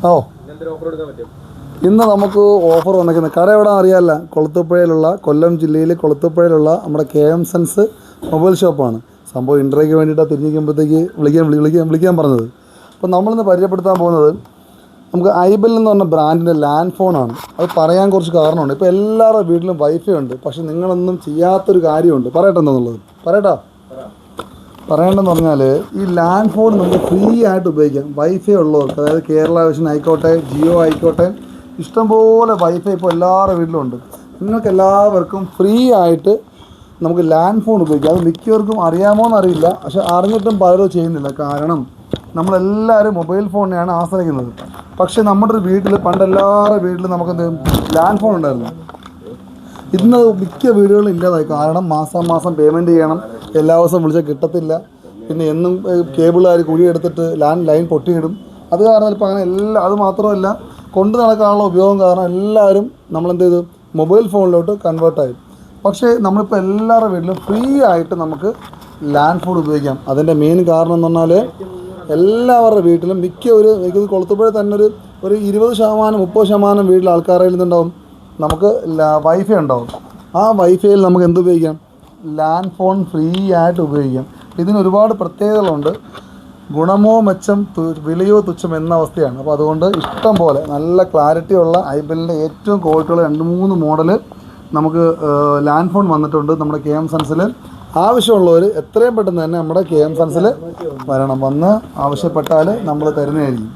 ഓ ഇന്ന് നമുക്ക് ഓഫർ വന്നിരിക്കുന്നത് കട എവിടെ അറിയാമല്ല, കൊളുത്തുപ്പുഴയിലുള്ള, കൊല്ലം ജില്ലയിൽ കൊളുത്തുപ്പുഴയിലുള്ള നമ്മുടെ KM സെൻസ് മൊബൈൽ ഷോപ്പാണ്. സംഭവം ഇൻട്രോയ്ക്ക് വേണ്ടിയിട്ടാണ് തിരിഞ്ഞിരിക്കുമ്പോഴത്തേക്ക് വിളിക്കാൻ പറഞ്ഞത്. അപ്പോൾ നമ്മളിന്ന് പരിചയപ്പെടുത്താൻ പോകുന്നത് നമുക്ക് ഐബെൽ എന്ന് പറഞ്ഞ ബ്രാൻഡിൻ്റെ ലാൻഡ് ഫോണാണ്. അത് പറയാൻ കുറച്ച് കാരണമുണ്ട്. ഇപ്പോൾ എല്ലാവരുടെ വീട്ടിലും വൈഫൈ ഉണ്ട്, പക്ഷെ നിങ്ങളൊന്നും ചെയ്യാത്തൊരു കാര്യമുണ്ട്. പറയട്ടെ എന്താണെന്നുള്ളത്. പറയേണ്ടതെന്ന് പറഞ്ഞാൽ ഈ ലാൻഡ് ഫോൺ നമുക്ക് ഫ്രീ ആയിട്ട് ഉപയോഗിക്കാം. വൈഫൈ ഉള്ളവർക്ക്, അതായത് കേരള വിഷൻ ആയിക്കോട്ടെ, ജിയോ ആയിക്കോട്ടെ, ഇഷ്ടംപോലെ വൈഫൈ ഇപ്പോൾ എല്ലാവരുടെ വീട്ടിലും ഉണ്ട്. നിങ്ങൾക്ക് എല്ലാവർക്കും ഫ്രീ ആയിട്ട് നമുക്ക് ലാൻഡ് ഫോൺ ഉപയോഗിക്കാം. അത് മിക്കവർക്കും അറിയാമോയെന്നറിയില്ല, പക്ഷെ അറിഞ്ഞിട്ടും പലരും ചെയ്യുന്നില്ല. കാരണം നമ്മളെല്ലാവരും മൊബൈൽ ഫോണിനെയാണ് ആശ്രയിക്കുന്നത്. പക്ഷേ നമ്മുടെ ഒരു വീട്ടിൽ പണ്ടെല്ലാവരുടെ വീട്ടിൽ നമുക്കെന്ത് ലാൻഡ് ഫോൺ ഉണ്ടായിരുന്നു. ഇന്ന് മിക്ക വീടുകളും ഇല്ലാതായി. കാരണം മാസം പേയ്മെൻറ്റ് ചെയ്യണം, എല്ലാ ദിവസവും വിളിച്ചാൽ കിട്ടത്തില്ല. പിന്നെ എന്നും കേബിളുകാർ കുഴിയെടുത്തിട്ട് ലൈൻ പൊട്ടിയിടും. അത് കാരണം ഇപ്പോൾ അങ്ങനെ അത് മാത്രമല്ല, കൊണ്ട് നടക്കാനുള്ള ഉപയോഗം കാരണം എല്ലാവരും നമ്മളെന്ത് ചെയ്തു, മൊബൈൽ ഫോണിലോട്ട് കൺവേർട്ടായി. പക്ഷേ നമ്മളിപ്പോൾ എല്ലാവരുടെ വീട്ടിലും ഫ്രീ ആയിട്ട് നമുക്ക് ലാൻഡ് ഫോൺ ഉപയോഗിക്കാം. അതിൻ്റെ മെയിൻ കാരണം എന്ന് പറഞ്ഞാൽ എല്ലാവരുടെ വീട്ടിലും എനിക്ക് കൊളുത്തുപുഴ തന്നെ ഒരു 20-30% വീട്ടിൽ ആൾക്കാരിൽ നിന്നുണ്ടാവും നമുക്ക് വൈഫൈ ഉണ്ടാവും. ആ വൈഫൈയിൽ നമുക്ക് എന്ത് ഉപയോഗിക്കാം, ലാൻഡ് ഫോൺ ഫ്രീ ആയിട്ട് ഉപയോഗിക്കാം. ഇതിന് ഒരുപാട് പ്രത്യേകതകളുണ്ട്. ഗുണമോ മെച്ചം വിലയോ തുച്ഛം എന്ന അവസ്ഥയാണ്. അപ്പോൾ അതുകൊണ്ട് ഇഷ്ടം പോലെ നല്ല ക്ലാരിറ്റിയുള്ള ഐബെല്ലിൻ്റെ ഏറ്റവും ക്വാളിറ്റിയുള്ള 2-3 മോഡൽ നമുക്ക് ലാൻഡ് ഫോൺ വന്നിട്ടുണ്ട് നമ്മുടെ KM സെൻസിൽ. ആവശ്യമുള്ളവർ എത്രയും പെട്ടെന്ന് തന്നെ നമ്മുടെ KM സെൻസിൽ വരണം. വന്ന് ആവശ്യപ്പെട്ടാൽ നമ്മൾ തരുന്നതായിരിക്കും.